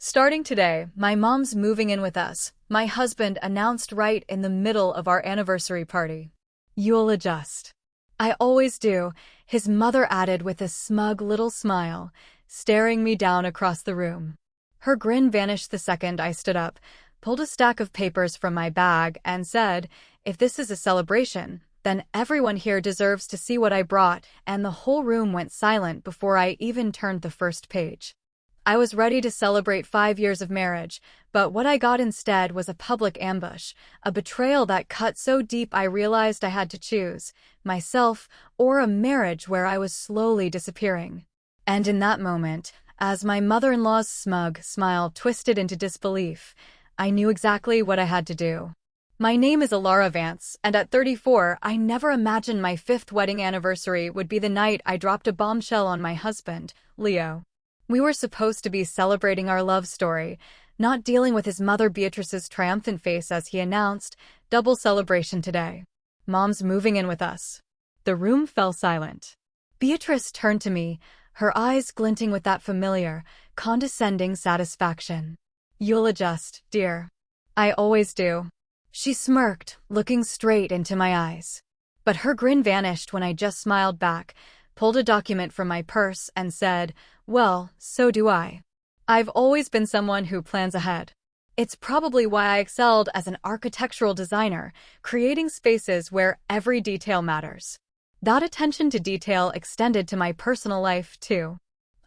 Starting today, my mom's moving in with us, my husband announced right in the middle of our anniversary party. You'll adjust. I always do, his mother added with a smug little smile, staring me down across the room. Her grin vanished the second I stood up, pulled a stack of papers from my bag, and said, "If this is a celebration, then everyone here deserves to see what I brought," and the whole room went silent before I even turned the first page. I was ready to celebrate 5 years of marriage, but what I got instead was a public ambush, a betrayal that cut so deep I realized I had to choose, myself or a marriage where I was slowly disappearing. And in that moment, as my mother-in-law's smug smile twisted into disbelief, I knew exactly what I had to do. My name is Alara Vance, and at 34, I never imagined my 5th wedding anniversary would be the night I dropped a bombshell on my husband, Leo. We were supposed to be celebrating our love story, not dealing with his mother Beatrice's triumphant face as he announced, "Double celebration today. Mom's moving in with us." The room fell silent. Beatrice turned to me, her eyes glinting with that familiar, condescending satisfaction. "You'll adjust, dear." "I always do." She smirked, looking straight into my eyes. But her grin vanished when I just smiled back, pulled a document from my purse, and said, "Well, so do I. I've always been someone who plans ahead. It's probably why I excelled as an architectural designer, creating spaces where every detail matters." That attention to detail extended to my personal life, too.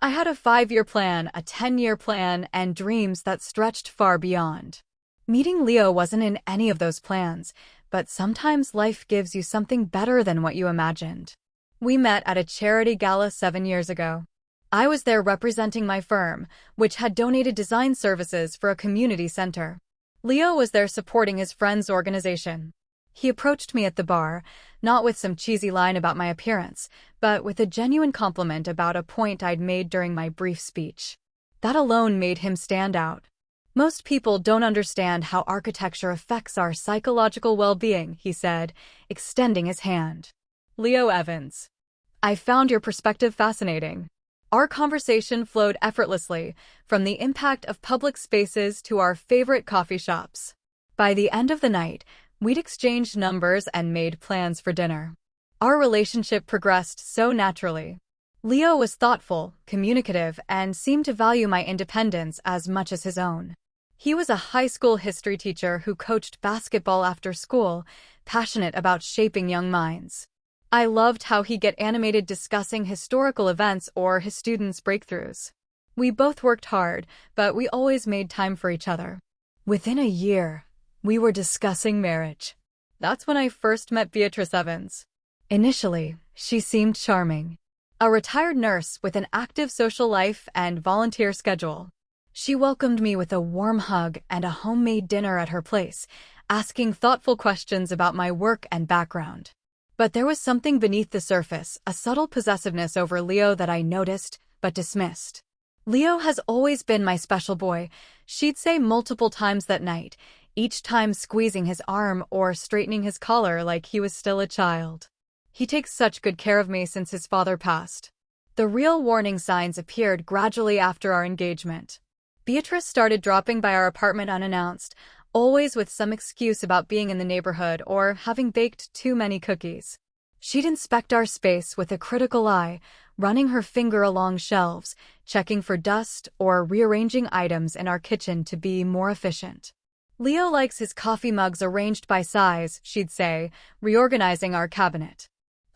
I had a 5-year plan, a 10-year plan, and dreams that stretched far beyond. Meeting Leo wasn't in any of those plans, but sometimes life gives you something better than what you imagined. We met at a charity gala 7 years ago. I was there representing my firm, which had donated design services for a community center. Leo was there supporting his friend's organization. He approached me at the bar, not with some cheesy line about my appearance, but with a genuine compliment about a point I'd made during my brief speech. That alone made him stand out. "Most people don't understand how architecture affects our psychological well-being," he said, extending his hand. "Leo Evans. I found your perspective fascinating." Our conversation flowed effortlessly, from the impact of public spaces to our favorite coffee shops. By the end of the night, we'd exchanged numbers and made plans for dinner. Our relationship progressed so naturally. Leo was thoughtful, communicative, and seemed to value my independence as much as his own. He was a high school history teacher who coached basketball after school, passionate about shaping young minds. I loved how he'd get animated discussing historical events or his students' breakthroughs. We both worked hard, but we always made time for each other. Within a year, we were discussing marriage. That's when I first met Beatrice Evans. Initially, she seemed charming. A retired nurse with an active social life and volunteer schedule. She welcomed me with a warm hug and a homemade dinner at her place, asking thoughtful questions about my work and background. But there was something beneath the surface, a subtle possessiveness over Leo that I noticed, but dismissed. "Leo has always been my special boy," she'd say multiple times that night, each time squeezing his arm or straightening his collar like he was still a child. "He takes such good care of me since his father passed." The real warning signs appeared gradually after our engagement. Beatrice started dropping by our apartment unannounced, always with some excuse about being in the neighborhood or having baked too many cookies. She'd inspect our space with a critical eye, running her finger along shelves, checking for dust or rearranging items in our kitchen to be more efficient. "Leo likes his coffee mugs arranged by size," she'd say, reorganizing our cabinet.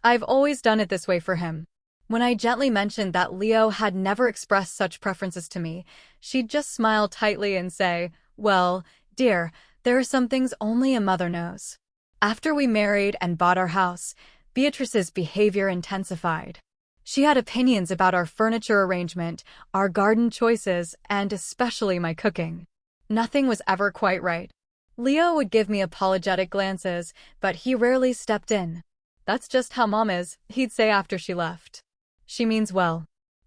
"I've always done it this way for him." When I gently mentioned that Leo had never expressed such preferences to me, she'd just smile tightly and say, "Well, dear, there are some things only a mother knows." After we married and bought our house, Beatrice's behavior intensified. She had opinions about our furniture arrangement, our garden choices, and especially my cooking. Nothing was ever quite right. Leo would give me apologetic glances, but he rarely stepped in. "That's just how Mom is," he'd say after she left. "She means well."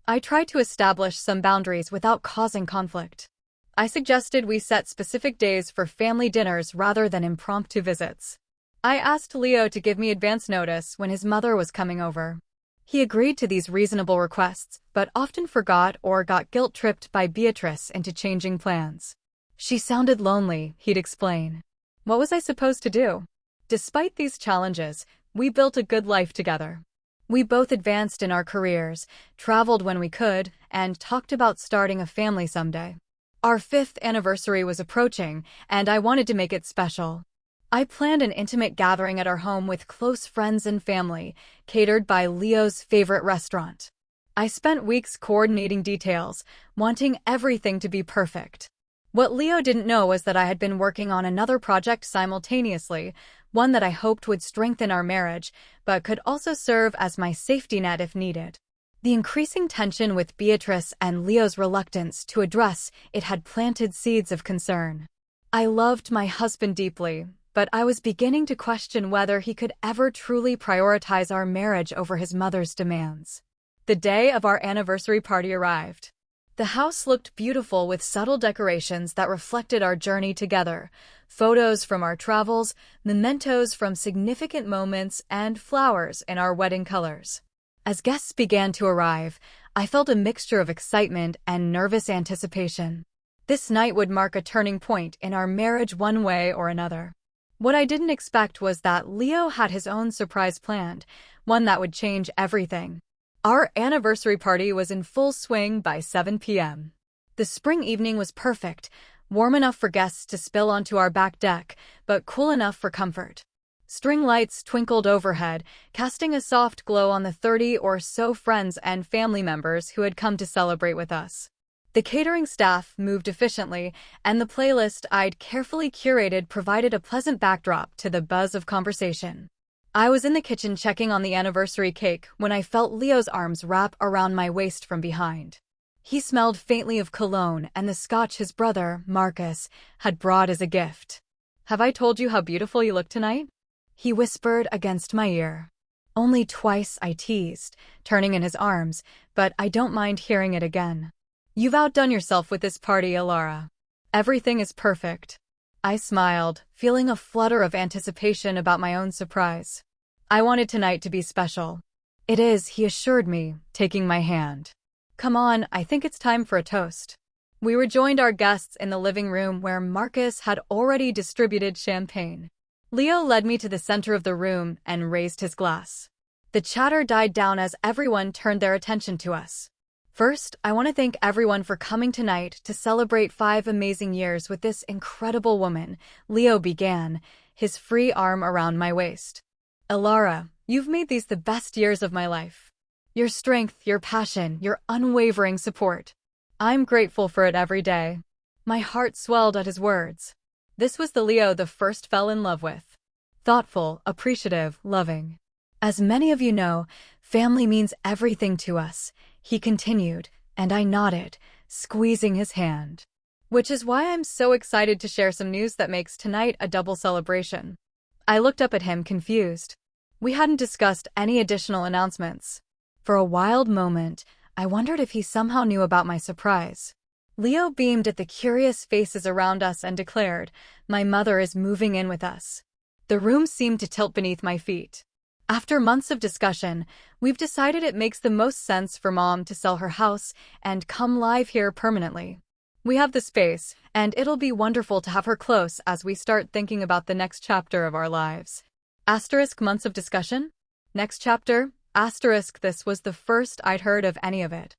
I tried to establish some boundaries without causing conflict. I suggested we set specific days for family dinners rather than impromptu visits. I asked Leo to give me advance notice when his mother was coming over. He agreed to these reasonable requests, but often forgot or got guilt-tripped by Beatrice into changing plans. She sounded lonely, he'd explain. What was I supposed to do? Despite these challenges, we built a good life together. We both advanced in our careers, traveled when we could, and talked about starting a family someday. Our 5th anniversary was approaching, and I wanted to make it special. I planned an intimate gathering at our home with close friends and family, catered by Leo's favorite restaurant. I spent weeks coordinating details, wanting everything to be perfect. What Leo didn't know was that I had been working on another project simultaneously, one that I hoped would strengthen our marriage, but could also serve as my safety net if needed. The increasing tension with Beatrice and Leo's reluctance to address it had planted seeds of concern. I loved my husband deeply, but I was beginning to question whether he could ever truly prioritize our marriage over his mother's demands. The day of our anniversary party arrived. The house looked beautiful with subtle decorations that reflected our journey together, photos from our travels, mementos from significant moments, and flowers in our wedding colors. As guests began to arrive, I felt a mixture of excitement and nervous anticipation. This night would mark a turning point in our marriage one way or another. What I didn't expect was that Leo had his own surprise planned, one that would change everything. Our anniversary party was in full swing by 7 p.m. The spring evening was perfect, warm enough for guests to spill onto our back deck, but cool enough for comfort. String lights twinkled overhead, casting a soft glow on the 30 or so friends and family members who had come to celebrate with us. The catering staff moved efficiently, and the playlist I'd carefully curated provided a pleasant backdrop to the buzz of conversation. I was in the kitchen checking on the anniversary cake when I felt Leo's arms wrap around my waist from behind. He smelled faintly of cologne and the scotch his brother, Marcus, had brought as a gift. "Have I told you how beautiful you look tonight?" he whispered against my ear. "Only twice," I teased, turning in his arms, "but I don't mind hearing it again." "You've outdone yourself with this party, Alara. Everything is perfect." I smiled, feeling a flutter of anticipation about my own surprise. "I wanted tonight to be special." "It is," he assured me, taking my hand. "Come on, I think it's time for a toast." We rejoined our guests in the living room where Marcus had already distributed champagne. Leo led me to the center of the room and raised his glass. The chatter died down as everyone turned their attention to us. "First, I want to thank everyone for coming tonight to celebrate 5 amazing years with this incredible woman," Leo began, his free arm around my waist. "Alara, you've made these the best years of my life. Your strength, your passion, your unwavering support. I'm grateful for it every day." My heart swelled at his words. This was the Leo the first fell in love with. Thoughtful, appreciative, loving. "As many of you know, family means everything to us," he continued, and I nodded, squeezing his hand. "Which is why I'm so excited to share some news that makes tonight a double celebration." I looked up at him, confused. We hadn't discussed any additional announcements. For a wild moment, I wondered if he somehow knew about my surprise. Leo beamed at the curious faces around us and declared, "My mother is moving in with us." The room seemed to tilt beneath my feet. After months of discussion, we've decided it makes the most sense for Mom to sell her house and come live here permanently. We have the space, and it'll be wonderful to have her close as we start thinking about the next chapter of our lives. Asterisk months of discussion? Next chapter? Asterisk this was the first I'd heard of any of it.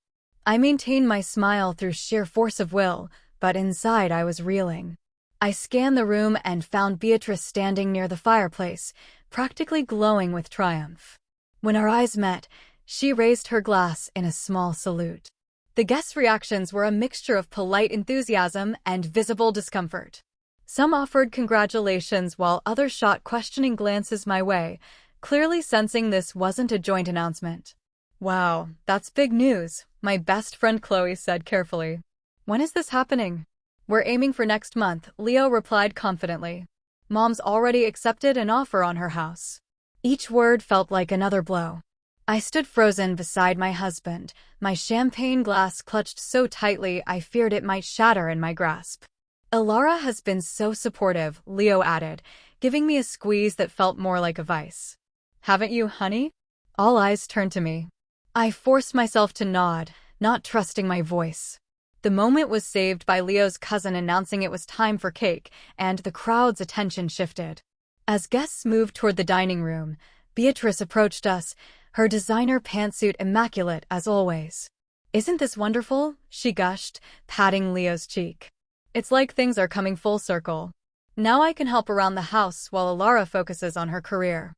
I maintained my smile through sheer force of will, but inside I was reeling. I scanned the room and found Beatrice standing near the fireplace, practically glowing with triumph. When our eyes met, she raised her glass in a small salute. The guests' reactions were a mixture of polite enthusiasm and visible discomfort. Some offered congratulations while others shot questioning glances my way, clearly sensing this wasn't a joint announcement. "Wow, that's big news," my best friend Chloe said carefully. "When is this happening?" "We're aiming for next month," Leo replied confidently. "Mom's already accepted an offer on her house." Each word felt like another blow. I stood frozen beside my husband, my champagne glass clutched so tightly I feared it might shatter in my grasp. "Alara has been so supportive," Leo added, giving me a squeeze that felt more like a vice. "Haven't you, honey?" All eyes turned to me. I forced myself to nod, not trusting my voice. The moment was saved by Leo's cousin announcing it was time for cake, and the crowd's attention shifted. As guests moved toward the dining room, Beatrice approached us, her designer pantsuit immaculate as always. "Isn't this wonderful?" she gushed, patting Leo's cheek. "It's like things are coming full circle. Now I can help around the house while Alara focuses on her career."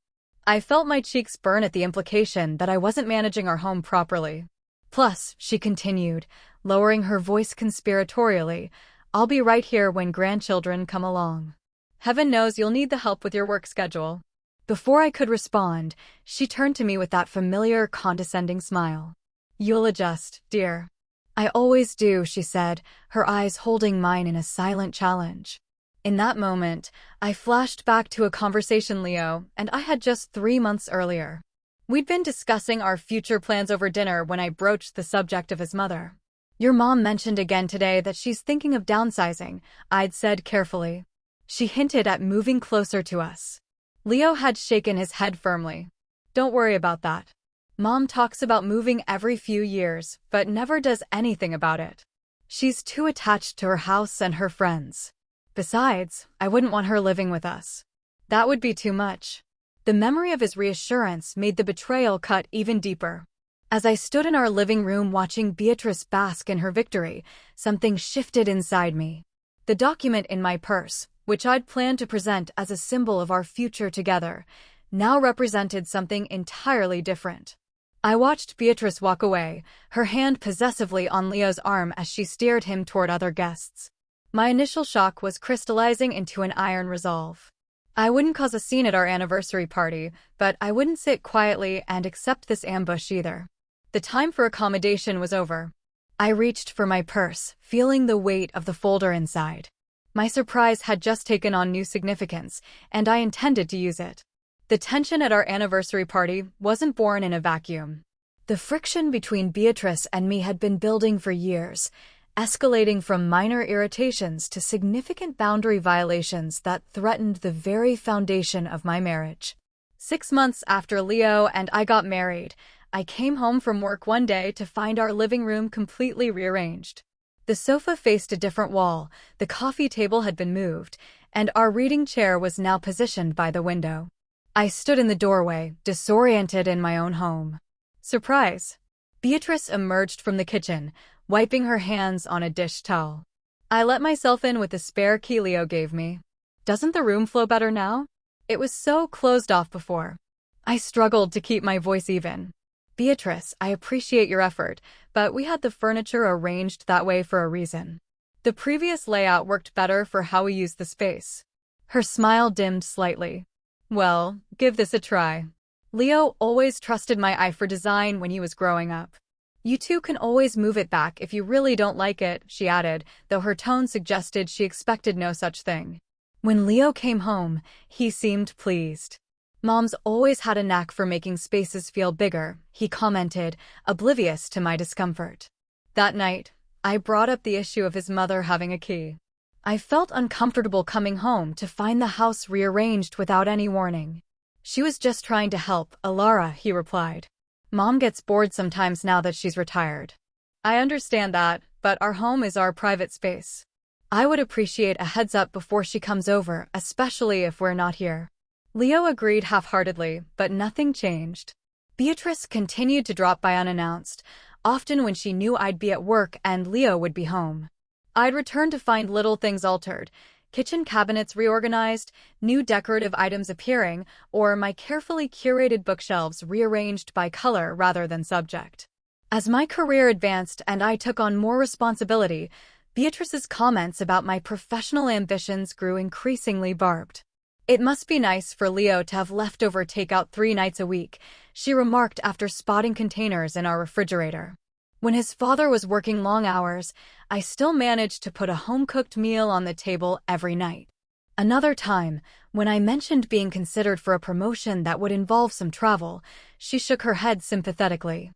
I felt my cheeks burn at the implication that I wasn't managing our home properly. "Plus," she continued, lowering her voice conspiratorially, "I'll be right here when grandchildren come along. Heaven knows you'll need the help with your work schedule." Before I could respond, she turned to me with that familiar, condescending smile. "You'll adjust, dear." "I always do," she said, her eyes holding mine in a silent challenge. In that moment, I flashed back to a conversation Leo and I had just 3 months earlier. We'd been discussing our future plans over dinner when I broached the subject of his mother. "Your mom mentioned again today that she's thinking of downsizing," I'd said carefully. She hinted at moving closer to us. Leo had shaken his head firmly. "Don't worry about that. Mom talks about moving every few years, but never does anything about it. She's too attached to her house and her friends. Besides, I wouldn't want her living with us. That would be too much." The memory of his reassurance made the betrayal cut even deeper. As I stood in our living room watching Beatrice bask in her victory, something shifted inside me. The document in my purse, which I'd planned to present as a symbol of our future together, now represented something entirely different. I watched Beatrice walk away, her hand possessively on Leo's arm as she steered him toward other guests. My initial shock was crystallizing into an iron resolve. I wouldn't cause a scene at our anniversary party, but I wouldn't sit quietly and accept this ambush either. The time for accommodation was over. I reached for my purse, feeling the weight of the folder inside. My surprise had just taken on new significance, and I intended to use it. The tension at our anniversary party wasn't born in a vacuum. The friction between Beatrice and me had been building for years, escalating from minor irritations to significant boundary violations that threatened the very foundation of my marriage. 6 months after Leo and I got married, I came home from work one day to find our living room completely rearranged. The sofa faced a different wall, the coffee table had been moved, and our reading chair was now positioned by the window. I stood in the doorway, disoriented in my own home. Surprise! Beatrice emerged from the kitchen, wiping her hands on a dish towel. I let myself in with the spare key Leo gave me. "Doesn't the room flow better now? It was so closed off before." I struggled to keep my voice even. "Beatrice, I appreciate your effort, but we had the furniture arranged that way for a reason. The previous layout worked better for how we used the space." Her smile dimmed slightly. "Well, give this a try. Leo always trusted my eye for design when he was growing up. You two can always move it back if you really don't like it," she added, though her tone suggested she expected no such thing. When Leo came home, he seemed pleased. "Mom's always had a knack for making spaces feel bigger," he commented, oblivious to my discomfort. That night, I brought up the issue of his mother having a key. I felt uncomfortable coming home to find the house rearranged without any warning. "She was just trying to help, Alara," he replied. "Mom gets bored sometimes now that she's retired." "I understand that, but our home is our private space. I would appreciate a heads up before she comes over, especially if we're not here." Leo agreed half-heartedly, but nothing changed. Beatrice continued to drop by unannounced, often when she knew I'd be at work and Leo would be home. I'd return to find little things altered, kitchen cabinets reorganized, new decorative items appearing, or my carefully curated bookshelves rearranged by color rather than subject. As my career advanced and I took on more responsibility, Beatrice's comments about my professional ambitions grew increasingly barbed. "It must be nice for Leo to have leftover takeout 3 nights a week," she remarked after spotting containers in our refrigerator. When his father was working long hours, I still managed to put a home-cooked meal on the table every night. Another time, when I mentioned being considered for a promotion that would involve some travel, she shook her head sympathetically.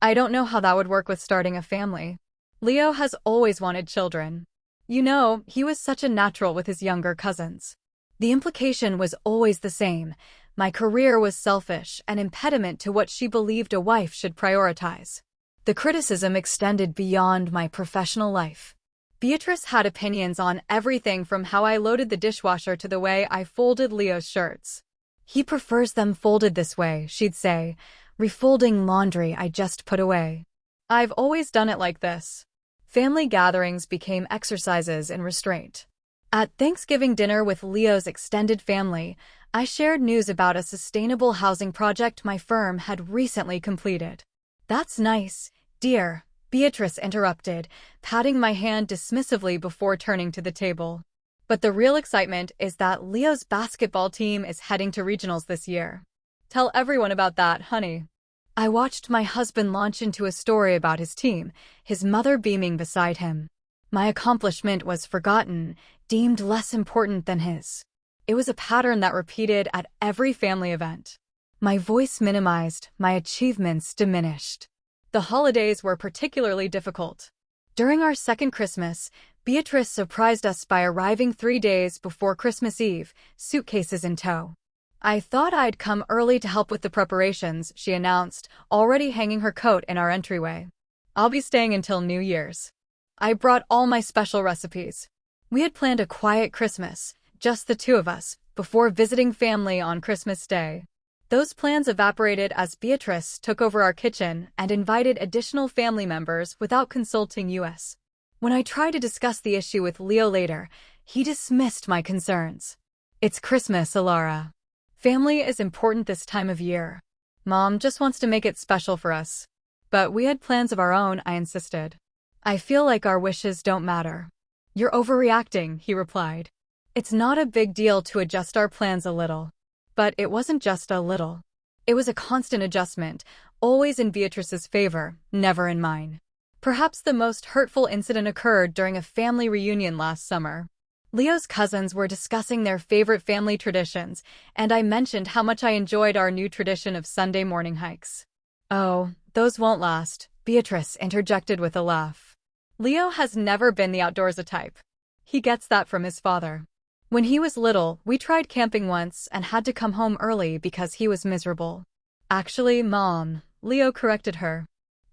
"I don't know how that would work with starting a family. Leo has always wanted children. You know, he was such a natural with his younger cousins." The implication was always the same. My career was selfish, an impediment to what she believed a wife should prioritize. The criticism extended beyond my professional life. Beatrice had opinions on everything from how I loaded the dishwasher to the way I folded Leo's shirts. He prefers them folded this way, she'd say, refolding laundry I just put away. I've always done it like this. Family gatherings became exercises in restraint. At Thanksgiving dinner with Leo's extended family, I shared news about a sustainable housing project my firm had recently completed. "That's nice, dear," Beatrice interrupted, patting my hand dismissively before turning to the table. "But the real excitement is that Leo's basketball team is heading to regionals this year. Tell everyone about that, honey." I watched my husband launch into a story about his team, his mother beaming beside him. My accomplishment was forgotten, deemed less important than his. It was a pattern that repeated at every family event. My voice minimized, my achievements diminished. The holidays were particularly difficult. During our second Christmas, Beatrice surprised us by arriving 3 days before Christmas Eve, suitcases in tow. "I thought I'd come early to help with the preparations," she announced, already hanging her coat in our entryway. "I'll be staying until New Year's. I brought all my special recipes." We had planned a quiet Christmas, just the two of us, before visiting family on Christmas Day. Those plans evaporated as Beatrice took over our kitchen and invited additional family members without consulting us. When I tried to discuss the issue with Leo later, he dismissed my concerns. "It's Christmas, Alara. Family is important this time of year. Mom just wants to make it special for us." "But we had plans of our own," I insisted. "I feel like our wishes don't matter." "You're overreacting," he replied. "It's not a big deal to adjust our plans a little." But it wasn't just a little. It was a constant adjustment, always in Beatrice's favor, never in mine. Perhaps the most hurtful incident occurred during a family reunion last summer. Leo's cousins were discussing their favorite family traditions, and I mentioned how much I enjoyed our new tradition of Sunday morning hikes. "Oh, those won't last," Beatrice interjected with a laugh. "Leo has never been the outdoorsy type. He gets that from his father. When he was little, we tried camping once and had to come home early because he was miserable." "Actually, Mom," Leo corrected her,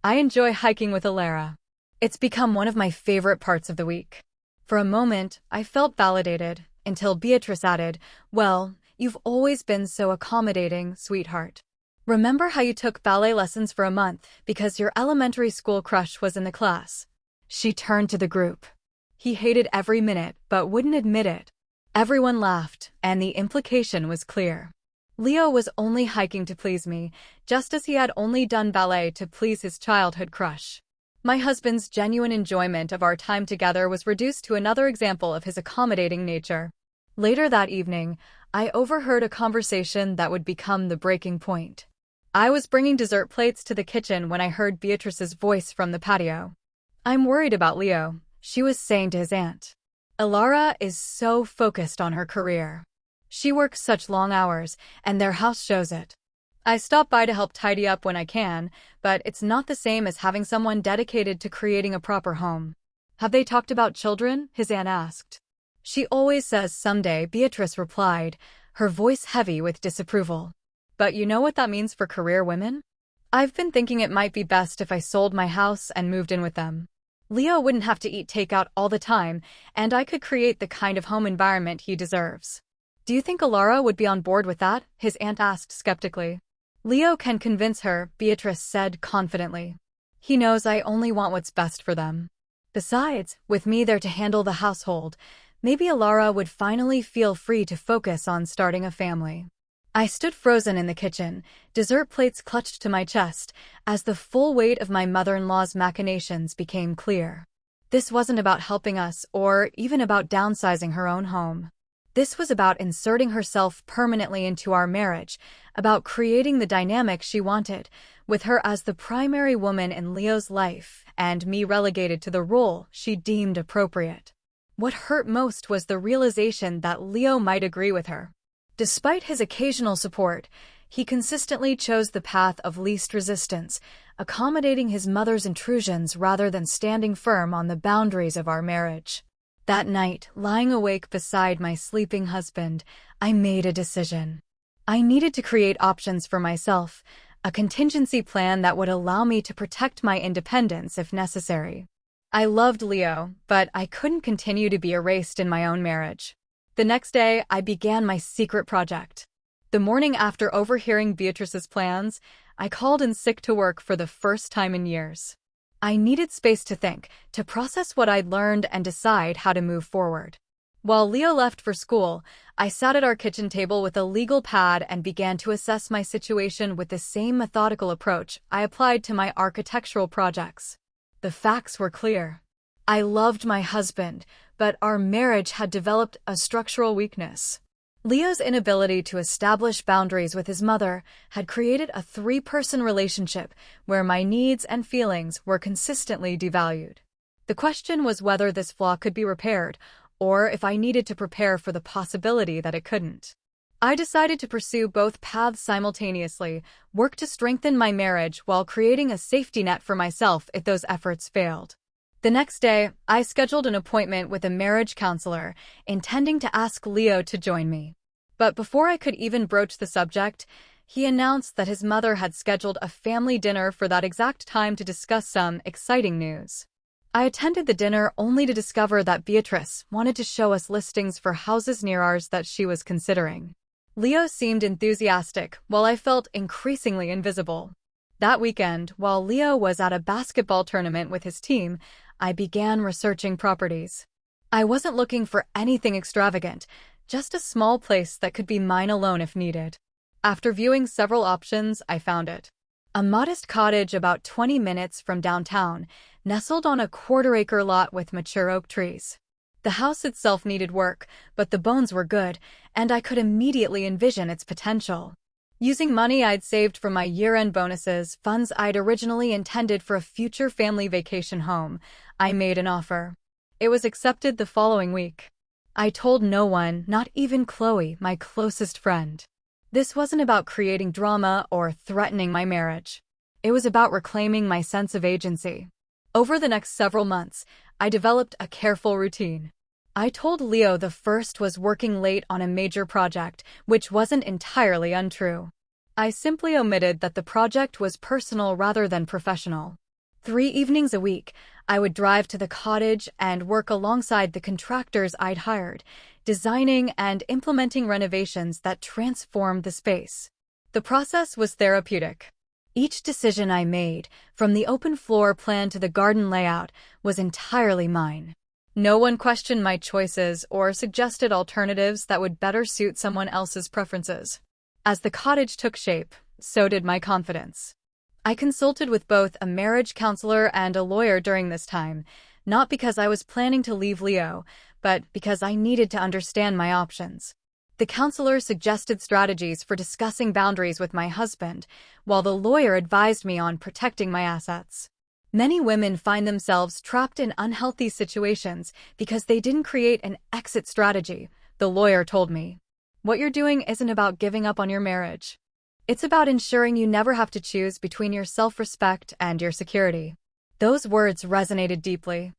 "I enjoy hiking with Alara. It's become one of my favorite parts of the week." For a moment, I felt validated, until Beatrice added, "Well, you've always been so accommodating, sweetheart. Remember how you took ballet lessons for a month because your elementary school crush was in the class?" She turned to the group. "He hated every minute, but wouldn't admit it." Everyone laughed, and the implication was clear. Leo was only hiking to please me, just as he had only done ballet to please his childhood crush. My husband's genuine enjoyment of our time together was reduced to another example of his accommodating nature. Later that evening, I overheard a conversation that would become the breaking point. I was bringing dessert plates to the kitchen when I heard Beatrice's voice from the patio. "I'm worried about Leo," she was saying to his aunt. "Alara is so focused on her career. She works such long hours, and their house shows it. I stop by to help tidy up when I can, but it's not the same as having someone dedicated to creating a proper home." "Have they talked about children?" his aunt asked. "She always says someday," Beatrice replied, her voice heavy with disapproval. "But you know what that means for career women? I've been thinking it might be best if I sold my house and moved in with them. Leo wouldn't have to eat takeout all the time, and I could create the kind of home environment he deserves." "Do you think Alara would be on board with that?" his aunt asked skeptically. "Leo can convince her," Beatrice said confidently. "He knows I only want what's best for them. Besides, with me there to handle the household, maybe Alara would finally feel free to focus on starting a family." I stood frozen in the kitchen, dessert plates clutched to my chest, as the full weight of my mother-in-law's machinations became clear. This wasn't about helping us or even about downsizing her own home. This was about inserting herself permanently into our marriage, about creating the dynamic she wanted, with her as the primary woman in Leo's life and me relegated to the role she deemed appropriate. What hurt most was the realization that Leo might agree with her. Despite his occasional support, he consistently chose the path of least resistance, accommodating his mother's intrusions rather than standing firm on the boundaries of our marriage. That night, lying awake beside my sleeping husband, I made a decision. I needed to create options for myself, a contingency plan that would allow me to protect my independence if necessary. I loved Leo, but I couldn't continue to be erased in my own marriage. The next day, I began my secret project. The morning after overhearing Beatrice's plans, I called in sick to work for the first time in years. I needed space to think, to process what I'd learned and decide how to move forward. While Leo left for school, I sat at our kitchen table with a legal pad and began to assess my situation with the same methodical approach I applied to my architectural projects. The facts were clear. I loved my husband, but our marriage had developed a structural weakness. Leo's inability to establish boundaries with his mother had created a three-person relationship where my needs and feelings were consistently devalued. The question was whether this flaw could be repaired, or if I needed to prepare for the possibility that it couldn't. I decided to pursue both paths simultaneously, work to strengthen my marriage while creating a safety net for myself if those efforts failed. The next day, I scheduled an appointment with a marriage counselor, intending to ask Leo to join me. But before I could even broach the subject, he announced that his mother had scheduled a family dinner for that exact time to discuss some exciting news. I attended the dinner only to discover that Beatrice wanted to show us listings for houses near ours that she was considering. Leo seemed enthusiastic, while I felt increasingly invisible. That weekend, while Leo was at a basketball tournament with his team, I began researching properties. I wasn't looking for anything extravagant, just a small place that could be mine alone if needed. After viewing several options, I found it. A modest cottage about 20 minutes from downtown, nestled on a quarter-acre lot with mature oak trees. The house itself needed work, but the bones were good, and I could immediately envision its potential. Using money I'd saved from my year-end bonuses, funds I'd originally intended for a future family vacation home, I made an offer. It was accepted the following week. I told no one, not even Chloe, my closest friend. This wasn't about creating drama or threatening my marriage. It was about reclaiming my sense of agency. Over the next several months, I developed a careful routine. I told Leo the first was working late on a major project, which wasn't entirely untrue. I simply omitted that the project was personal rather than professional. 3 evenings a week, I would drive to the cottage and work alongside the contractors I'd hired, designing and implementing renovations that transformed the space. The process was therapeutic. Each decision I made, from the open floor plan to the garden layout, was entirely mine. No one questioned my choices or suggested alternatives that would better suit someone else's preferences. As the cottage took shape, so did my confidence. I consulted with both a marriage counselor and a lawyer during this time, not because I was planning to leave Leo, but because I needed to understand my options. The counselor suggested strategies for discussing boundaries with my husband, while the lawyer advised me on protecting my assets. Many women find themselves trapped in unhealthy situations because they didn't create an exit strategy, the lawyer told me. What you're doing isn't about giving up on your marriage. It's about ensuring you never have to choose between your self-respect and your security. Those words resonated deeply.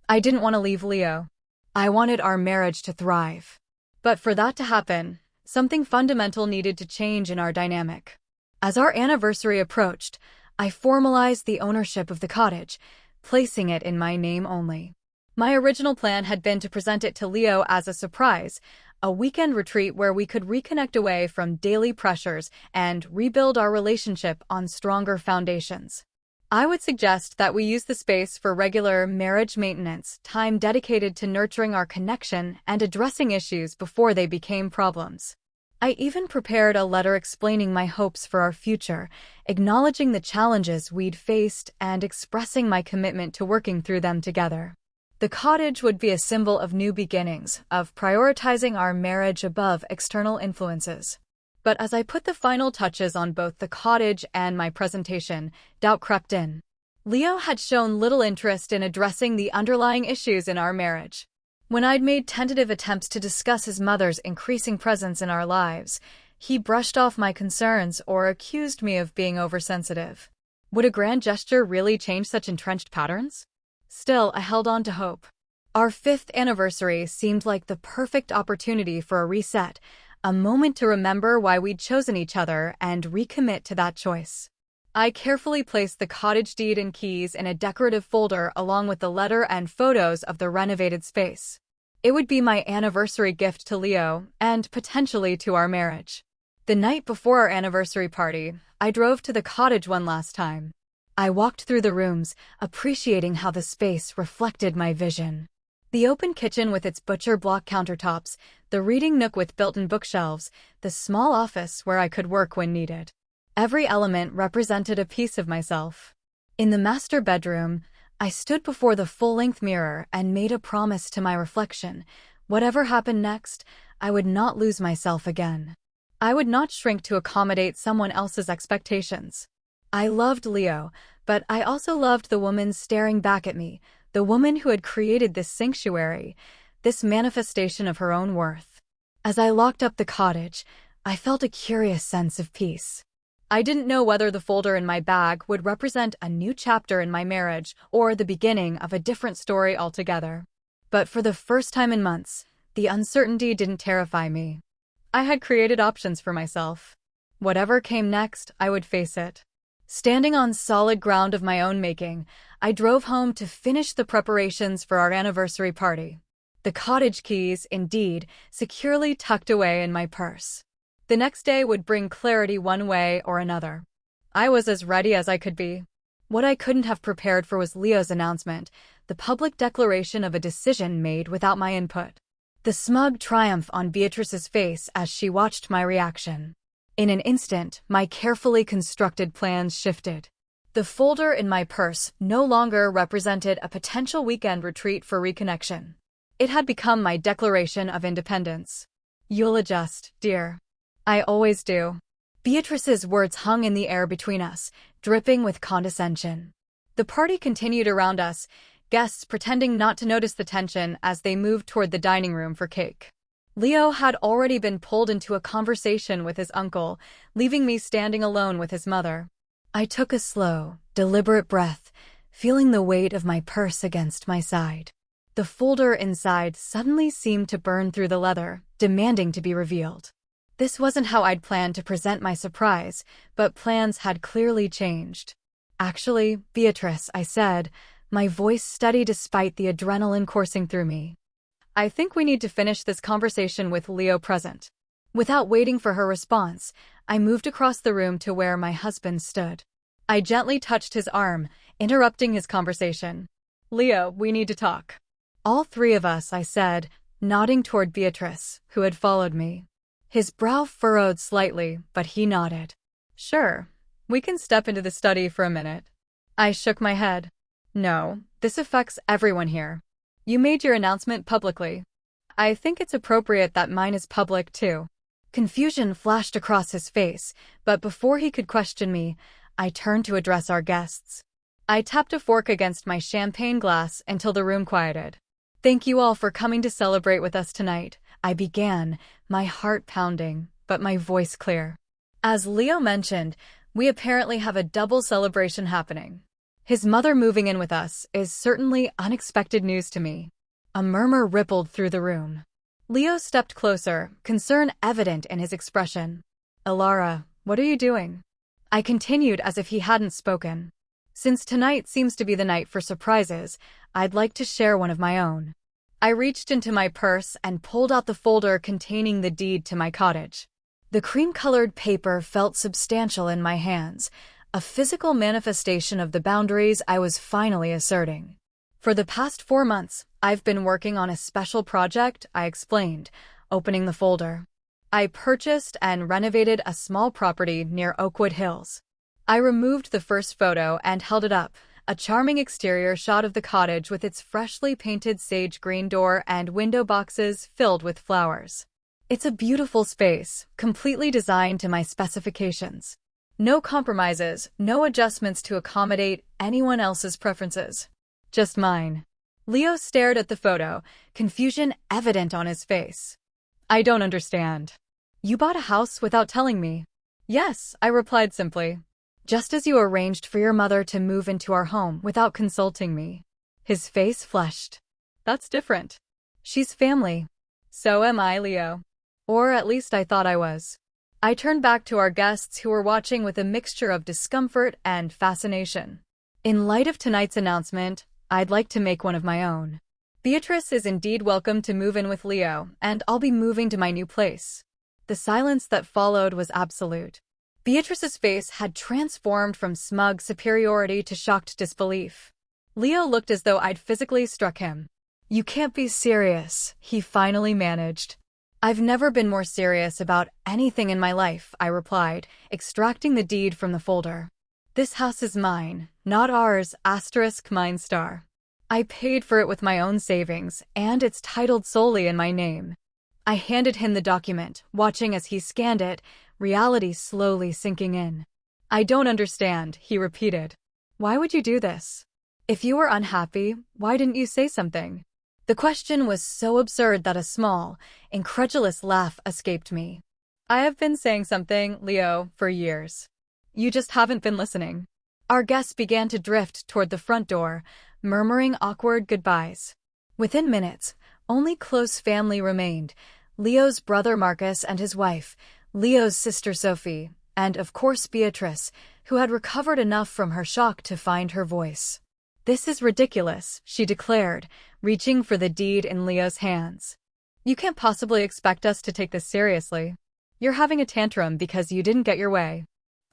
I didn't want to leave Leo. I wanted our marriage to thrive. But for that to happen, something fundamental needed to change in our dynamic. As our anniversary approached, I formalized the ownership of the cottage, placing it in my name only. My original plan had been to present it to Leo as a surprise, a weekend retreat where we could reconnect away from daily pressures and rebuild our relationship on stronger foundations. I would suggest that we use the space for regular marriage maintenance, time dedicated to nurturing our connection and addressing issues before they became problems. I even prepared a letter explaining my hopes for our future, acknowledging the challenges we'd faced and expressing my commitment to working through them together. The cottage would be a symbol of new beginnings, of prioritizing our marriage above external influences. But as I put the final touches on both the cottage and my presentation, doubt crept in. Leo had shown little interest in addressing the underlying issues in our marriage. When I'd made tentative attempts to discuss his mother's increasing presence in our lives, he brushed off my concerns or accused me of being oversensitive. Would a grand gesture really change such entrenched patterns? Still, I held on to hope. Our 5th anniversary seemed like the perfect opportunity for a reset, a moment to remember why we'd chosen each other and recommit to that choice. I carefully placed the cottage deed and keys in a decorative folder along with the letter and photos of the renovated space. It would be my anniversary gift to Leo and potentially to our marriage. The night before our anniversary party, I drove to the cottage one last time. I walked through the rooms, appreciating how the space reflected my vision. The open kitchen with its butcher block countertops, the reading nook with built-in bookshelves, the small office where I could work when needed. Every element represented a piece of myself. In the master bedroom, I stood before the full-length mirror and made a promise to my reflection. Whatever happened next, I would not lose myself again. I would not shrink to accommodate someone else's expectations. I loved Leo, but I also loved the woman staring back at me, the woman who had created this sanctuary, this manifestation of her own worth. As I locked up the cottage, I felt a curious sense of peace. I didn't know whether the folder in my bag would represent a new chapter in my marriage or the beginning of a different story altogether. But for the first time in months, the uncertainty didn't terrify me. I had created options for myself. Whatever came next, I would face it. Standing on solid ground of my own making, I drove home to finish the preparations for our anniversary party. The cottage keys, indeed, securely tucked away in my purse. The next day would bring clarity one way or another. I was as ready as I could be. What I couldn't have prepared for was Leo's announcement, the public declaration of a decision made without my input. The smug triumph on Beatrice's face as she watched my reaction. In an instant, my carefully constructed plans shifted. The folder in my purse no longer represented a potential weekend retreat for reconnection. It had become my declaration of independence. "You'll adjust, dear." "I always do." Beatrice's words hung in the air between us, dripping with condescension. The party continued around us, guests pretending not to notice the tension as they moved toward the dining room for cake. Leo had already been pulled into a conversation with his uncle, leaving me standing alone with his mother. I took a slow, deliberate breath, feeling the weight of my purse against my side. The folder inside suddenly seemed to burn through the leather, demanding to be revealed. This wasn't how I'd planned to present my surprise, but plans had clearly changed. "Actually, Beatrice," I said, my voice steady despite the adrenaline coursing through me. "I think we need to finish this conversation with Leo present." Without waiting for her response, I moved across the room to where my husband stood. I gently touched his arm, interrupting his conversation. "Leo, we need to talk." "All three of us," I said, nodding toward Beatrice, who had followed me. His brow furrowed slightly, but he nodded. "Sure, we can step into the study for a minute." I shook my head. "No, this affects everyone here. You made your announcement publicly. I think it's appropriate that mine is public too." Confusion flashed across his face, but before he could question me, I turned to address our guests. I tapped a fork against my champagne glass until the room quieted. "Thank you all for coming to celebrate with us tonight," I began, my heart pounding, but my voice clear. "As Leo mentioned, we apparently have a double celebration happening. His mother moving in with us is certainly unexpected news to me." A murmur rippled through the room. Leo stepped closer, concern evident in his expression. "Alara, what are you doing?" I continued as if he hadn't spoken. "Since tonight seems to be the night for surprises, I'd like to share one of my own." I reached into my purse and pulled out the folder containing the deed to my cottage. The cream-colored paper felt substantial in my hands, a physical manifestation of the boundaries I was finally asserting. "For the past 4 months, I've been working on a special project," I explained, opening the folder. "I purchased and renovated a small property near Oakwood Hills." I removed the first photo and held it up, a charming exterior shot of the cottage with its freshly painted sage green door and window boxes filled with flowers. "It's a beautiful space, completely designed to my specifications. No compromises, no adjustments to accommodate anyone else's preferences. Just mine." Leo stared at the photo, confusion evident on his face. "I don't understand. You bought a house without telling me?" "Yes," I replied simply. "Just as you arranged for your mother to move into our home without consulting me." His face flushed. "That's different. She's family. So am I, Leo." Or at least I thought I was. I turned back to our guests who were watching with a mixture of discomfort and fascination. In light of tonight's announcement, I'd like to make one of my own. Beatrice is indeed welcome to move in with Leo, and I'll be moving to my new place. The silence that followed was absolute. Beatrice's face had transformed from smug superiority to shocked disbelief. Leo looked as though I'd physically struck him. "You can't be serious," he finally managed. "I've never been more serious about anything in my life," I replied, extracting the deed from the folder. "This house is mine, not ours, mine star. I paid for it with my own savings, and it's titled solely in my name." I handed him the document, watching as he scanned it, reality slowly sinking in. "I don't understand," he repeated. "Why would you do this? If you were unhappy, why didn't you say something?" The question was so absurd that a small, incredulous laugh escaped me. "I have been saying something, Leo, for years. You just haven't been listening." Our guests began to drift toward the front door, murmuring awkward goodbyes. Within minutes, only close family remained: Leo's brother Marcus and his wife, Leo's sister Sophie, and of course Beatrice, who had recovered enough from her shock to find her voice. "This is ridiculous," she declared, reaching for the deed in Leo's hands. "You can't possibly expect us to take this seriously. You're having a tantrum because you didn't get your way."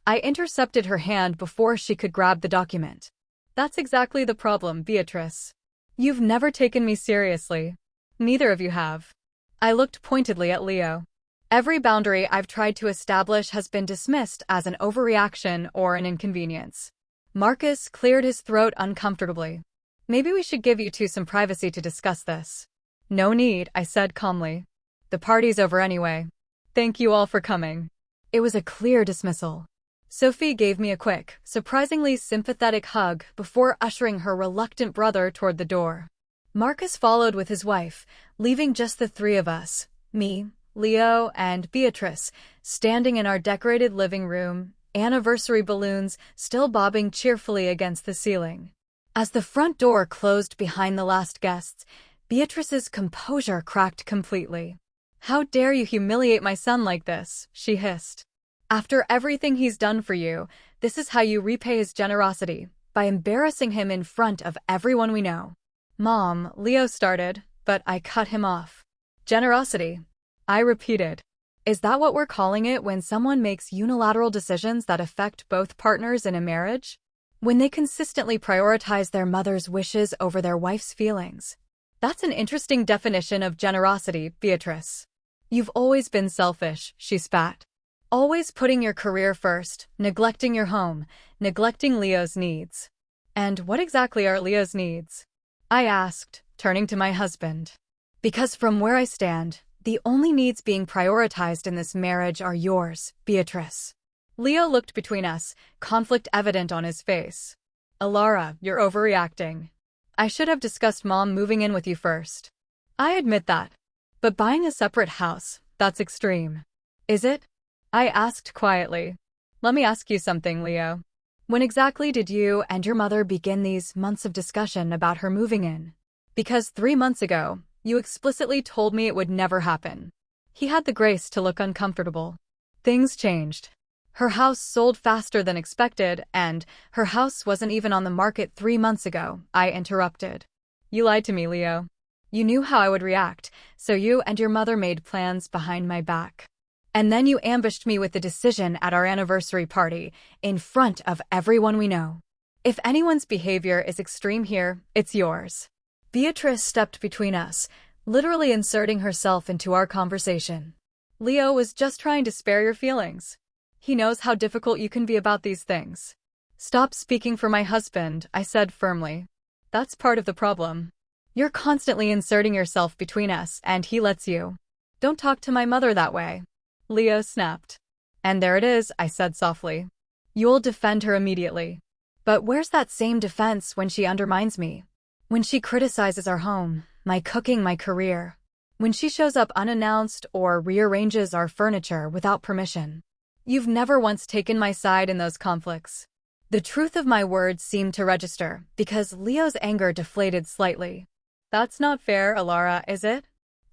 I intercepted her hand before she could grab the document. "That's exactly the problem, Beatrice. You've never taken me seriously. Neither of you have." I looked pointedly at Leo. "Every boundary I've tried to establish has been dismissed as an overreaction or an inconvenience." Marcus cleared his throat uncomfortably. "Maybe we should give you two some privacy to discuss this." "No need," I said calmly. "The party's over anyway. Thank you all for coming." It was a clear dismissal. Sophie gave me a quick, surprisingly sympathetic hug before ushering her reluctant brother toward the door. Marcus followed with his wife, leaving just the three of us, me, Leo, and Beatrice, standing in our decorated living room, anniversary balloons still bobbing cheerfully against the ceiling. As the front door closed behind the last guests, Beatrice's composure cracked completely. "How dare you humiliate my son like this?" she hissed. "After everything he's done for you, this is how you repay his generosity, by embarrassing him in front of everyone we know." "Mom," Leo started, but I cut him off. "Generosity," I repeated. "Is that what we're calling it when someone makes unilateral decisions that affect both partners in a marriage? When they consistently prioritize their mother's wishes over their wife's feelings? That's an interesting definition of generosity, Beatrice." "You've always been selfish," she spat. "Always putting your career first, neglecting your home, neglecting Leo's needs." "And what exactly are Leo's needs?" I asked, turning to my husband. "Because from where I stand, the only needs being prioritized in this marriage are yours, Beatrice." Leo looked between us, conflict evident on his face. "Alara, you're overreacting. I should have discussed Mom moving in with you first." "I admit that. But buying a separate house, that's extreme." "Is it?" I asked quietly. "Let me ask you something, Leo. When exactly did you and your mother begin these months of discussion about her moving in? Because 3 months ago, you explicitly told me it would never happen." He had the grace to look uncomfortable. "Things changed. Her house sold faster than expected, and her house wasn't even on the market 3 months ago," I interrupted. "You lied to me, Leo. You knew how I would react, so you and your mother made plans behind my back. And then you ambushed me with the decision at our anniversary party, in front of everyone we know. If anyone's behavior is extreme here, it's yours." Beatrice stepped between us, literally inserting herself into our conversation. "Leo was just trying to spare your feelings. He knows how difficult you can be about these things." "Stop speaking for my husband," I said firmly. "That's part of the problem. You're constantly inserting yourself between us, and he lets you." "Don't talk to my mother that way," Leo snapped. "And there it is," I said softly. "You'll defend her immediately. But where's that same defense when she undermines me? When she criticizes our home, my cooking, my career? When she shows up unannounced or rearranges our furniture without permission? You've never once taken my side in those conflicts." The truth of my words seemed to register, because Leo's anger deflated slightly. "That's not fair, Alara, is it?"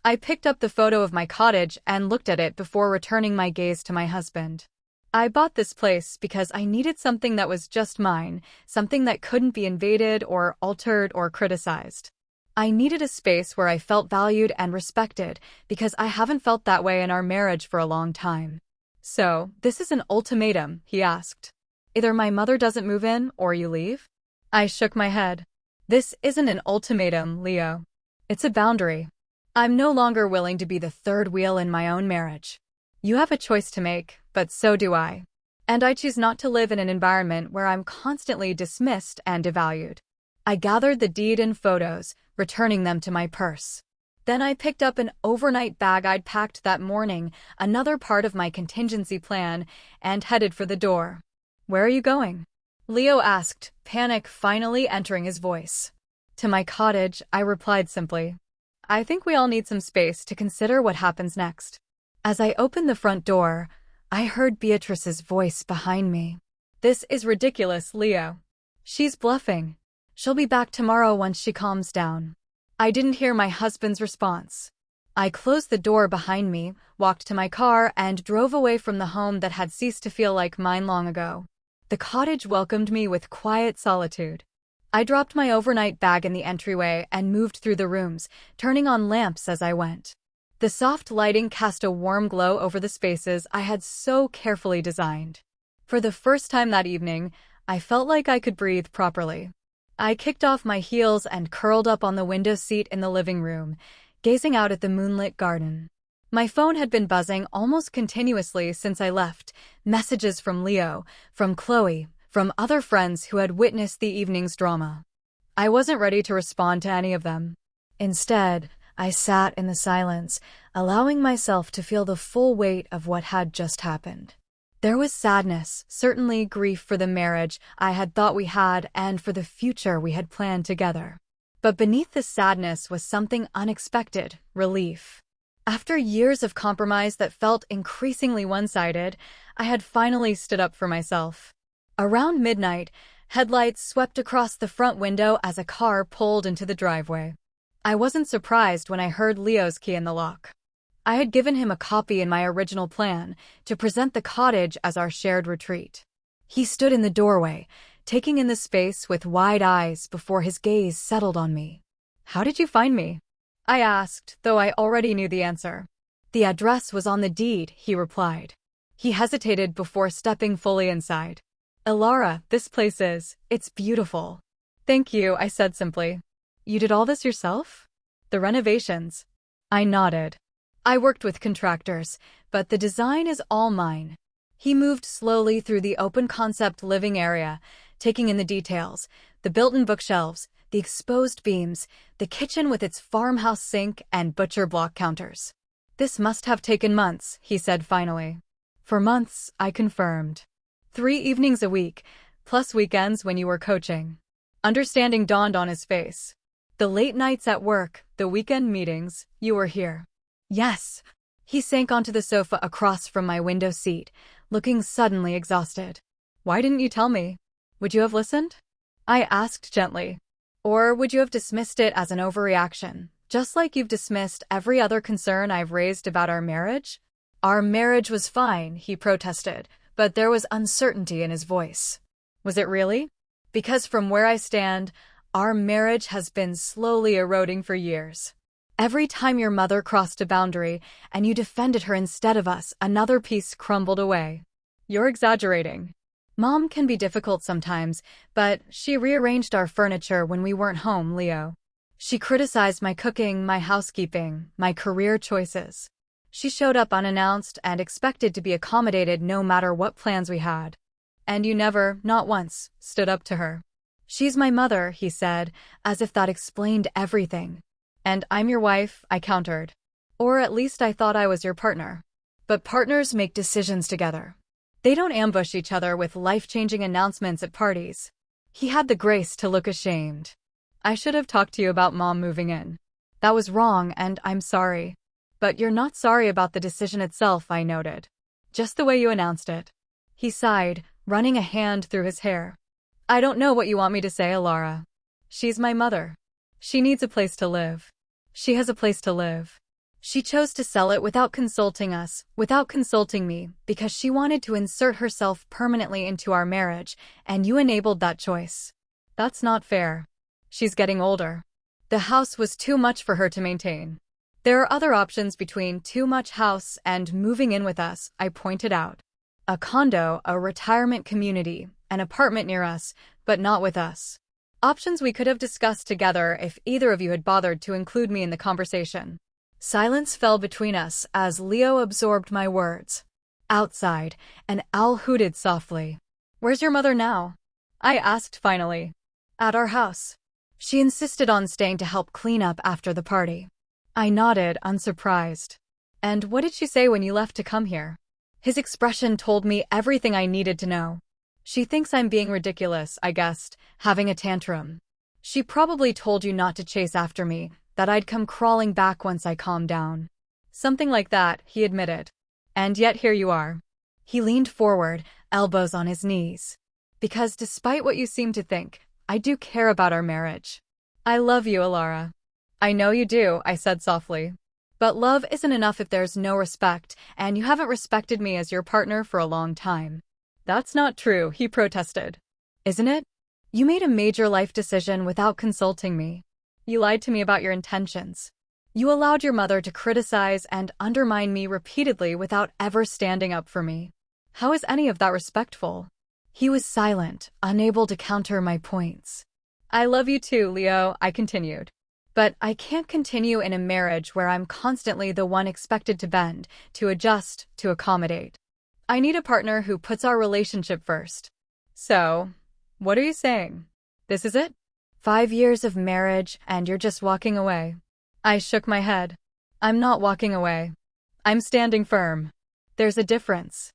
I picked up the photo of my cottage and looked at it before returning my gaze to my husband. I bought this place because I needed something that was just mine, something that couldn't be invaded or altered or criticized. I needed a space where I felt valued and respected because I haven't felt that way in our marriage for a long time. So, this is an ultimatum, he asked. Either my mother doesn't move in or you leave? I shook my head. This isn't an ultimatum, Leo. It's a boundary. I'm no longer willing to be the third wheel in my own marriage. You have a choice to make, but so do I. And I choose not to live in an environment where I'm constantly dismissed and devalued. I gathered the deed and photos, returning them to my purse. Then I picked up an overnight bag I'd packed that morning, another part of my contingency plan, and headed for the door. Where are you going? Leo asked, panic finally entering his voice. To my cottage, I replied simply. I think we all need some space to consider what happens next. As I opened the front door, I heard Beatrice's voice behind me. This is ridiculous, Leo. She's bluffing. She'll be back tomorrow once she calms down. I didn't hear my husband's response. I closed the door behind me, walked to my car, and drove away from the home that had ceased to feel like mine long ago. The cottage welcomed me with quiet solitude. I dropped my overnight bag in the entryway and moved through the rooms, turning on lamps as I went. The soft lighting cast a warm glow over the spaces I had so carefully designed. For the first time that evening, I felt like I could breathe properly. I kicked off my heels and curled up on the window seat in the living room, gazing out at the moonlit garden. My phone had been buzzing almost continuously since I left, messages from Leo, from Chloe, from other friends who had witnessed the evening's drama. I wasn't ready to respond to any of them. Instead, I sat in the silence, allowing myself to feel the full weight of what had just happened. There was sadness, certainly grief for the marriage I had thought we had and for the future we had planned together. But beneath the sadness was something unexpected, relief. After years of compromise that felt increasingly one-sided, I had finally stood up for myself. Around midnight, headlights swept across the front window as a car pulled into the driveway. I wasn't surprised when I heard Leo's key in the lock. I had given him a copy in my original plan to present the cottage as our shared retreat. He stood in the doorway, taking in the space with wide eyes before his gaze settled on me. How did you find me? I asked, though I already knew the answer. The address was on the deed, he replied. He hesitated before stepping fully inside. Ilara, this place it's beautiful. Thank you, I said simply. You did all this yourself? The renovations? I nodded. I worked with contractors, but the design is all mine. He moved slowly through the open-concept living area, taking in the details, the built-in bookshelves, the exposed beams, the kitchen with its farmhouse sink and butcher block counters. This must have taken months, he said finally. For months, I confirmed. 3 evenings a week, plus weekends when you were coaching. Understanding dawned on his face. The late nights at work, the weekend meetings, you were here. Yes. He sank onto the sofa across from my window seat, looking suddenly exhausted. Why didn't you tell me? Would you have listened? I asked gently. Or would you have dismissed it as an overreaction, just like you've dismissed every other concern I've raised about our marriage? Our marriage was fine, he protested, but there was uncertainty in his voice. Was it really? Because from where I stand, our marriage has been slowly eroding for years. Every time your mother crossed a boundary and you defended her instead of us, another piece crumbled away. You're exaggerating. Mom can be difficult sometimes, but she rearranged our furniture when we weren't home, Leo. She criticized my cooking, my housekeeping, my career choices. She showed up unannounced and expected to be accommodated no matter what plans we had. And you never, not once, stood up to her. She's my mother, he said, as if that explained everything. And I'm your wife, I countered. Or at least I thought I was your partner. But partners make decisions together. They don't ambush each other with life-changing announcements at parties. He had the grace to look ashamed. I should have talked to you about Mom moving in. That was wrong, and I'm sorry. But you're not sorry about the decision itself, I noted. Just the way you announced it. He sighed, running a hand through his hair. I don't know what you want me to say, Ilara. She's my mother. She needs a place to live. She has a place to live. She chose to sell it without consulting us, without consulting me, because she wanted to insert herself permanently into our marriage, and you enabled that choice. That's not fair. She's getting older. The house was too much for her to maintain. There are other options between too much house and moving in with us, I pointed out. A condo, a retirement community, an apartment near us, but not with us. Options we could have discussed together if either of you had bothered to include me in the conversation. Silence fell between us as Leo absorbed my words. Outside, an owl hooted softly. "Where's your mother now?" I asked finally. "At our house. She insisted on staying to help clean up after the party." I nodded, unsurprised. "And what did she say when you left to come here?" His expression told me everything I needed to know. "She thinks I'm being ridiculous," I guessed, "having a tantrum. She probably told you not to chase after me, that I'd come crawling back once I calmed down." "Something like that," he admitted. "And yet here you are." He leaned forward, elbows on his knees. "Because despite what you seem to think, I do care about our marriage. I love you, Alara." "I know you do," I said softly. "But love isn't enough if there's no respect, and you haven't respected me as your partner for a long time." "That's not true," he protested. "Isn't it? You made a major life decision without consulting me. You lied to me about your intentions. You allowed your mother to criticize and undermine me repeatedly without ever standing up for me. How is any of that respectful?" He was silent, unable to counter my points. "I love you too, Leo," I continued. "But I can't continue in a marriage where I'm constantly the one expected to bend, to adjust, to accommodate. I need a partner who puts our relationship first." "So, what are you saying? This is it? 5 years of marriage and you're just walking away?" I shook my head. "I'm not walking away. I'm standing firm. There's a difference."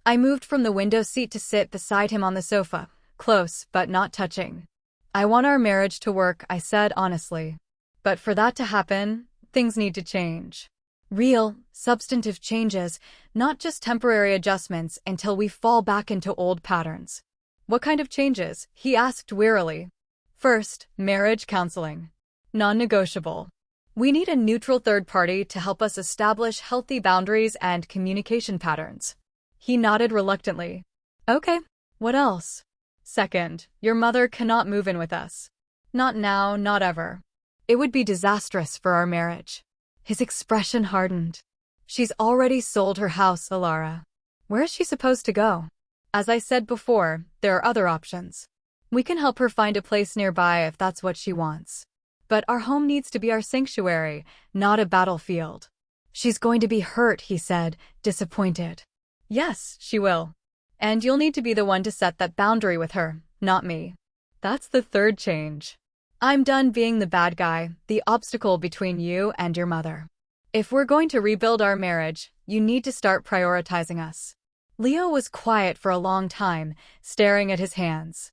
I moved from the window seat to sit beside him on the sofa, close but not touching. "I want our marriage to work," I said honestly. "But for that to happen, things need to change. Real, substantive changes, not just temporary adjustments until we fall back into old patterns." "What kind of changes?" he asked wearily. "First, marriage counseling. Non-negotiable. We need a neutral third party to help us establish healthy boundaries and communication patterns." He nodded reluctantly. "Okay, what else?" "Second, your mother cannot move in with us. Not now, not ever. It would be disastrous for our marriage." His expression hardened. "She's already sold her house, Alara. Where is she supposed to go?" "As I said before, there are other options. We can help her find a place nearby if that's what she wants. But our home needs to be our sanctuary, not a battlefield." "She's going to be hurt," he said, disappointed. "Yes, she will. And you'll need to be the one to set that boundary with her, not me." That's the third change. I'm done being the bad guy, the obstacle between you and your mother. If we're going to rebuild our marriage, you need to start prioritizing us." Leo was quiet for a long time, staring at his hands.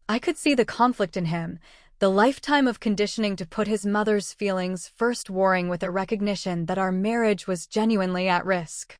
I could see the conflict in him, the lifetime of conditioning to put his mother's feelings first warring with a recognition that our marriage was genuinely at risk.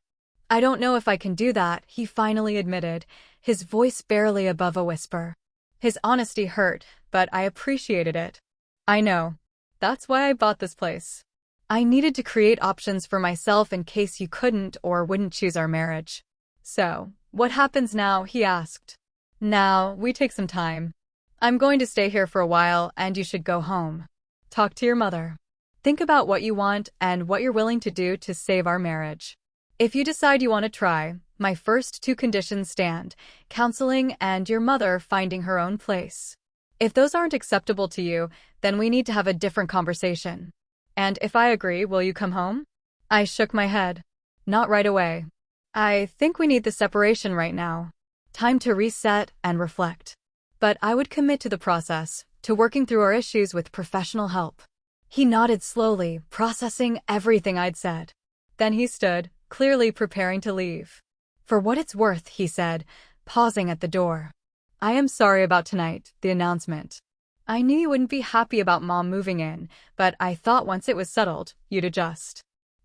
"I don't know if I can do that," he finally admitted, his voice barely above a whisper. His honesty hurt, but I appreciated it. "I know. That's why I bought this place. I needed to create options for myself in case you couldn't or wouldn't choose our marriage." "So, what happens now?" he asked. "Now, we take some time. I'm going to stay here for a while and you should go home. Talk to your mother. Think about what you want and what you're willing to do to save our marriage. If you decide you want to try, my first 2 conditions stand: counseling and your mother finding her own place. If those aren't acceptable to you, then we need to have a different conversation. And if I agree, will you come home?" I shook my head. "Not right away. I think we need the separation right now. Time to reset and reflect. But I would commit to the process, to working through our issues with professional help." He nodded slowly, processing everything I'd said. Then he stood, clearly preparing to leave. "For what it's worth," he said, pausing at the door. "I am sorry about tonight, the announcement. I knew you wouldn't be happy about Mom moving in, but I thought once it was settled, you'd adjust.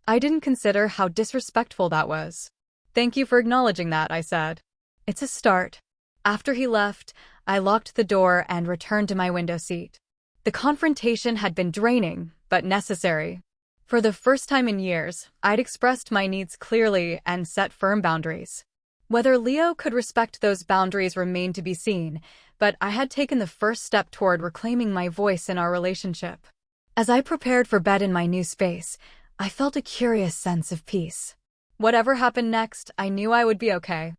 I didn't consider how disrespectful that was." "Thank you for acknowledging that," I said. "It's a start." After he left, I locked the door and returned to my window seat. The confrontation had been draining, but necessary. For the first time in years, I'd expressed my needs clearly and set firm boundaries. Whether Leo could respect those boundaries remained to be seen, but I had taken the first step toward reclaiming my voice in our relationship. As I prepared for bed in my new space, I felt a curious sense of peace. Whatever happened next, I knew I would be okay.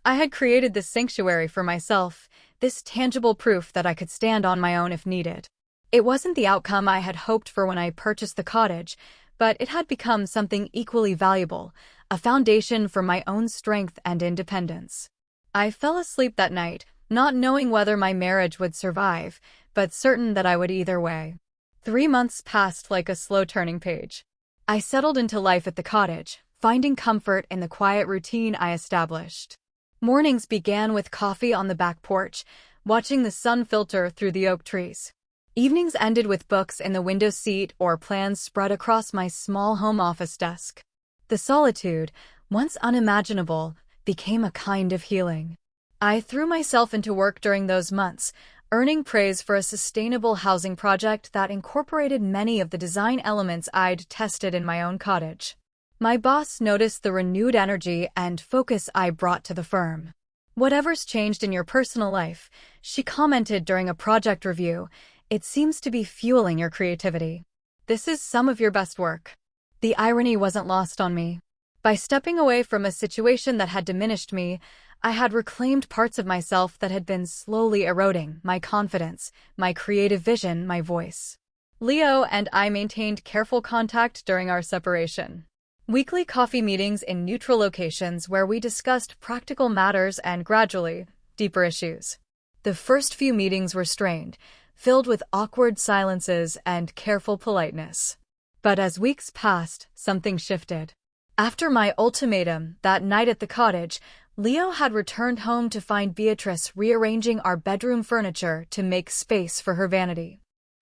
I had created this sanctuary for myself, this tangible proof that I could stand on my own if needed. It wasn't the outcome I had hoped for when I purchased the cottage, but it had become something equally valuable, a foundation for my own strength and independence. I fell asleep that night, not knowing whether my marriage would survive, but certain that I would either way. 3 months passed like a slow turning page. I settled into life at the cottage, finding comfort in the quiet routine I established. Mornings began with coffee on the back porch, watching the sun filter through the oak trees. Evenings ended with books in the window seat or plans spread across my small home office desk. The solitude, once unimaginable, became a kind of healing. I threw myself into work during those months, earning praise for a sustainable housing project that incorporated many of the design elements I'd tested in my own cottage. My boss noticed the renewed energy and focus I brought to the firm. "Whatever's changed in your personal life," she commented during a project review, "it seems to be fueling your creativity. This is some of your best work." The irony wasn't lost on me. By stepping away from a situation that had diminished me, I had reclaimed parts of myself that had been slowly eroding: my confidence, my creative vision, my voice. Leo and I maintained careful contact during our separation. Weekly coffee meetings in neutral locations where we discussed practical matters and, gradually, deeper issues. The first few meetings were strained, filled with awkward silences and careful politeness. But as weeks passed, something shifted. After my ultimatum that night at the cottage, Leo had returned home to find Beatrice rearranging our bedroom furniture to make space for her vanity.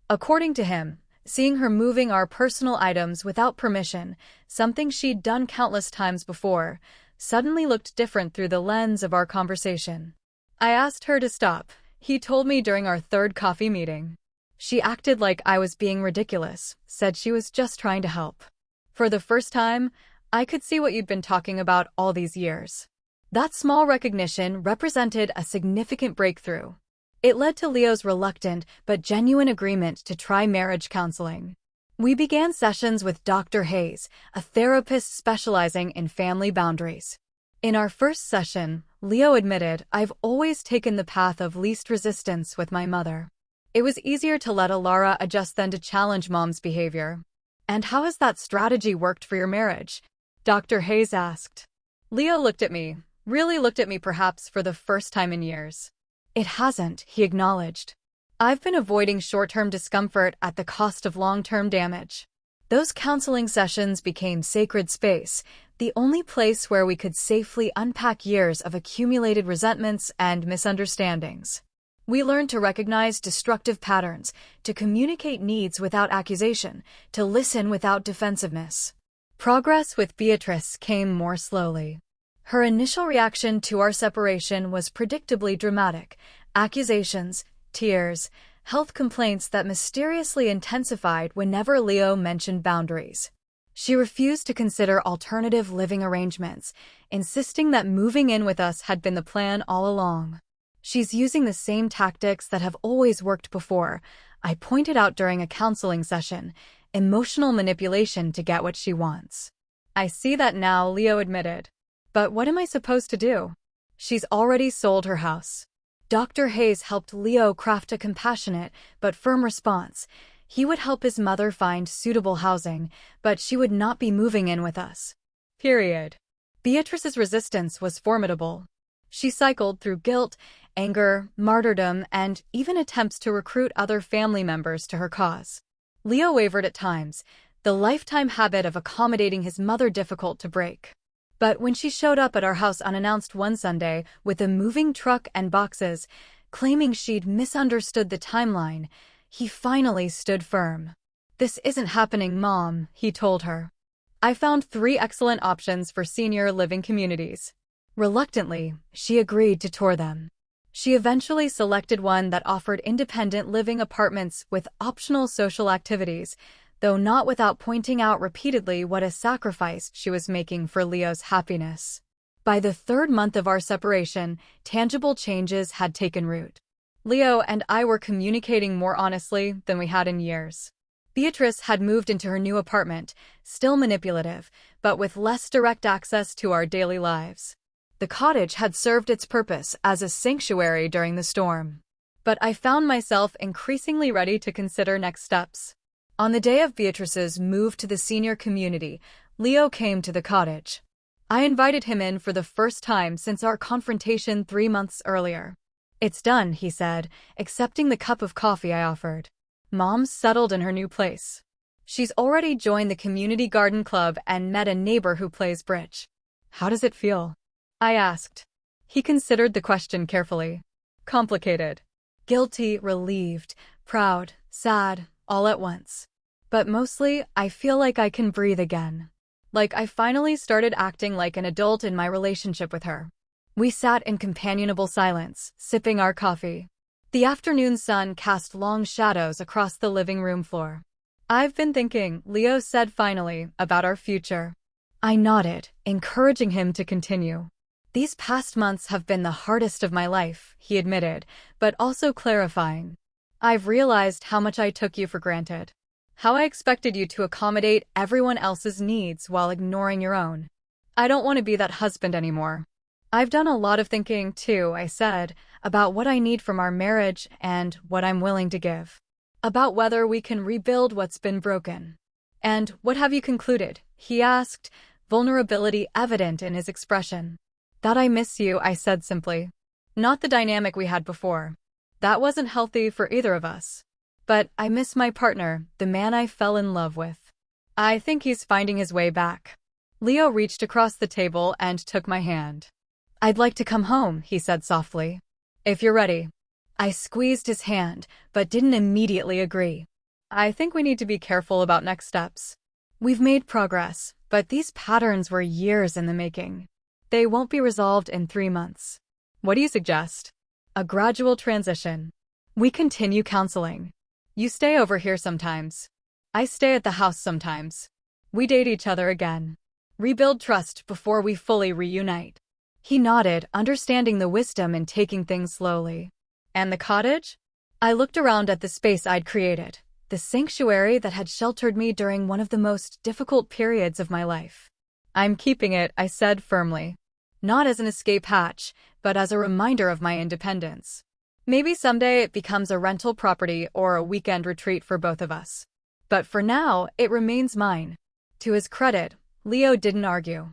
According to him, seeing her moving our personal items without permission, something she'd done countless times before, suddenly looked different through the lens of our conversation. I asked her to stop, he told me during our third coffee meeting. She acted like I was being ridiculous, said she was just trying to help. For the first time, I could see what you'd been talking about all these years. That small recognition represented a significant breakthrough. It led to Leo's reluctant but genuine agreement to try marriage counseling. We began sessions with Dr. Hayes, a therapist specializing in family boundaries. In our first session, Leo admitted, "I've always taken the path of least resistance with my mother. It was easier to let Alara adjust than to challenge Mom's behavior." "And how has that strategy worked for your marriage?" Dr. Hayes asked. Leo looked at me, really looked at me perhaps for the first time in years. "It hasn't," he acknowledged. "I've been avoiding short-term discomfort at the cost of long-term damage." Those counseling sessions became sacred space, the only place where we could safely unpack years of accumulated resentments and misunderstandings. We learned to recognize destructive patterns, to communicate needs without accusation, to listen without defensiveness. Progress with Beatrice came more slowly. Her initial reaction to our separation was predictably dramatic: accusations, tears, health complaints that mysteriously intensified whenever Leo mentioned boundaries. She refused to consider alternative living arrangements, insisting that moving in with us had been the plan all along. "She's using the same tactics that have always worked before," I pointed out during a counseling session: emotional manipulation to get what she wants. "I see that now," Leo admitted. "But what am I supposed to do?" "She's already sold her house." Dr. Hayes helped Leo craft a compassionate but firm response. He would help his mother find suitable housing, but she would not be moving in with us. Period. Beatrice's resistance was formidable. She cycled through guilt, anger, martyrdom, and even attempts to recruit other family members to her cause. Leo wavered at times, the lifetime habit of accommodating his mother difficult to break. But when she showed up at our house unannounced one Sunday with a moving truck and boxes, claiming she'd misunderstood the timeline, he finally stood firm. "This isn't happening, Mom," he told her. "I found 3 excellent options for senior living communities." Reluctantly, she agreed to tour them. She eventually selected one that offered independent living apartments with optional social activities, though not without pointing out repeatedly what a sacrifice she was making for Leo's happiness. By the third month of our separation, tangible changes had taken root. Leo and I were communicating more honestly than we had in years. Beatrice had moved into her new apartment, still manipulative, but with less direct access to our daily lives. The cottage had served its purpose as a sanctuary during the storm. But I found myself increasingly ready to consider next steps. On the day of Beatrice's move to the senior community, Leo came to the cottage. I invited him in for the first time since our confrontation 3 months earlier. "It's done," he said, accepting the cup of coffee I offered. "Mom's settled in her new place. She's already joined the community garden club and met a neighbor who plays bridge." "How does it feel?" I asked. He considered the question carefully. "Complicated. Guilty, relieved, proud, sad, all at once. But mostly, I feel like I can breathe again. Like I finally started acting like an adult in my relationship with her." We sat in companionable silence, sipping our coffee. The afternoon sun cast long shadows across the living room floor. "I've been thinking," Leo said finally, "about our future." I nodded, encouraging him to continue. "These past months have been the hardest of my life," he admitted, but also clarifying. "I've realized how much I took you for granted. How I expected you to accommodate everyone else's needs while ignoring your own. I don't want to be that husband anymore." "I've done a lot of thinking, too," I said, "about what I need from our marriage and what I'm willing to give. About whether we can rebuild what's been broken." "And what have you concluded?" he asked, vulnerability evident in his expression. "That I miss you," I said simply. "Not the dynamic we had before. That wasn't healthy for either of us. But I miss my partner, the man I fell in love with. I think he's finding his way back." Leo reached across the table and took my hand. "I'd like to come home," he said softly. "If you're ready." I squeezed his hand, but didn't immediately agree. "I think we need to be careful about next steps. We've made progress, but these patterns were years in the making. They won't be resolved in 3 months. What do you suggest?" "A gradual transition. We continue counseling. You stay over here sometimes. I stay at the house sometimes. We date each other again. Rebuild trust before we fully reunite." He nodded, understanding the wisdom in taking things slowly. "And the cottage?" I looked around at the space I'd created, the sanctuary that had sheltered me during one of the most difficult periods of my life. "I'm keeping it," I said firmly. "Not as an escape hatch, but as a reminder of my independence. Maybe someday it becomes a rental property or a weekend retreat for both of us. But for now, it remains mine." To his credit, Leo didn't argue.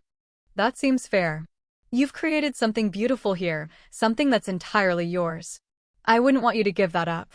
"That seems fair. You've created something beautiful here, something that's entirely yours. I wouldn't want you to give that up."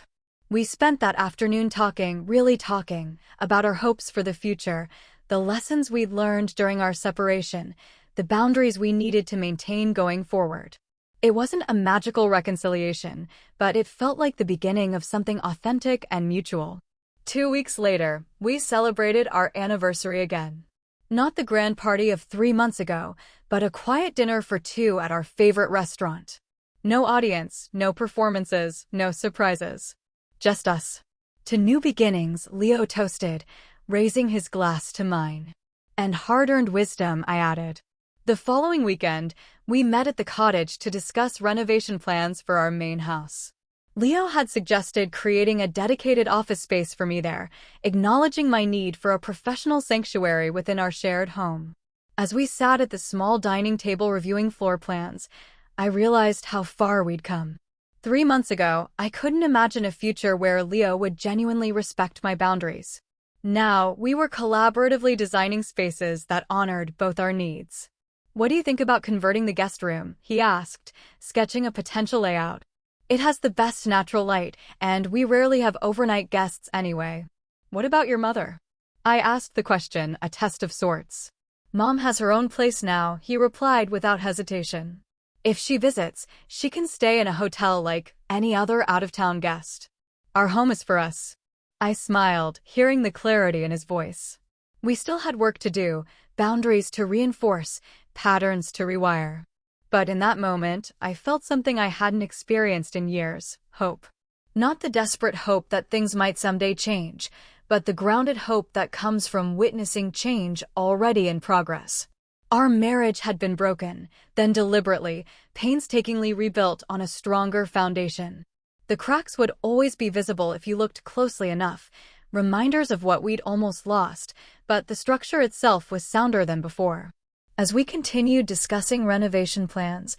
We spent that afternoon talking, really talking, about our hopes for the future, the lessons we'd learned during our separation, the boundaries we needed to maintain going forward. It wasn't a magical reconciliation, but it felt like the beginning of something authentic and mutual. 2 weeks later, we celebrated our anniversary again. Not the grand party of 3 months ago, but a quiet dinner for 2 at our favorite restaurant. No audience, no performances, no surprises. Just us. "To new beginnings," Leo toasted, raising his glass to mine. "And hard-earned wisdom," I added. The following weekend, we met at the cottage to discuss renovation plans for our main house. Leo had suggested creating a dedicated office space for me there, acknowledging my need for a professional sanctuary within our shared home. As we sat at the small dining table reviewing floor plans, I realized how far we'd come. 3 months ago, I couldn't imagine a future where Leo would genuinely respect my boundaries. Now, we were collaboratively designing spaces that honored both our needs. "What do you think about converting the guest room?" he asked, sketching a potential layout. "It has the best natural light, and we rarely have overnight guests anyway." "What about your mother?" I asked the question, a test of sorts. "Mom has her own place now," he replied without hesitation. "If she visits, she can stay in a hotel like any other out-of-town guest. Our home is for us." I smiled, hearing the clarity in his voice. We still had work to do, boundaries to reinforce, patterns to rewire. But in that moment, I felt something I hadn't experienced in years: hope. Not the desperate hope that things might someday change, but the grounded hope that comes from witnessing change already in progress. Our marriage had been broken, then deliberately, painstakingly rebuilt on a stronger foundation. The cracks would always be visible if you looked closely enough, reminders of what we'd almost lost, but the structure itself was sounder than before. As we continued discussing renovation plans,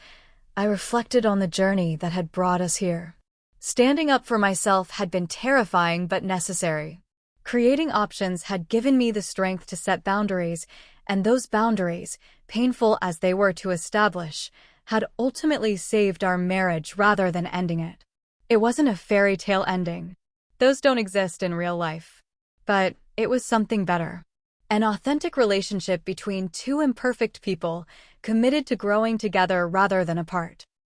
I reflected on the journey that had brought us here. Standing up for myself had been terrifying but necessary. Creating options had given me the strength to set boundaries, and those boundaries, painful as they were to establish, had ultimately saved our marriage rather than ending it. It wasn't a fairy tale ending. Those don't exist in real life. But it was something better. An authentic relationship between two imperfect people, committed to growing together rather than apart.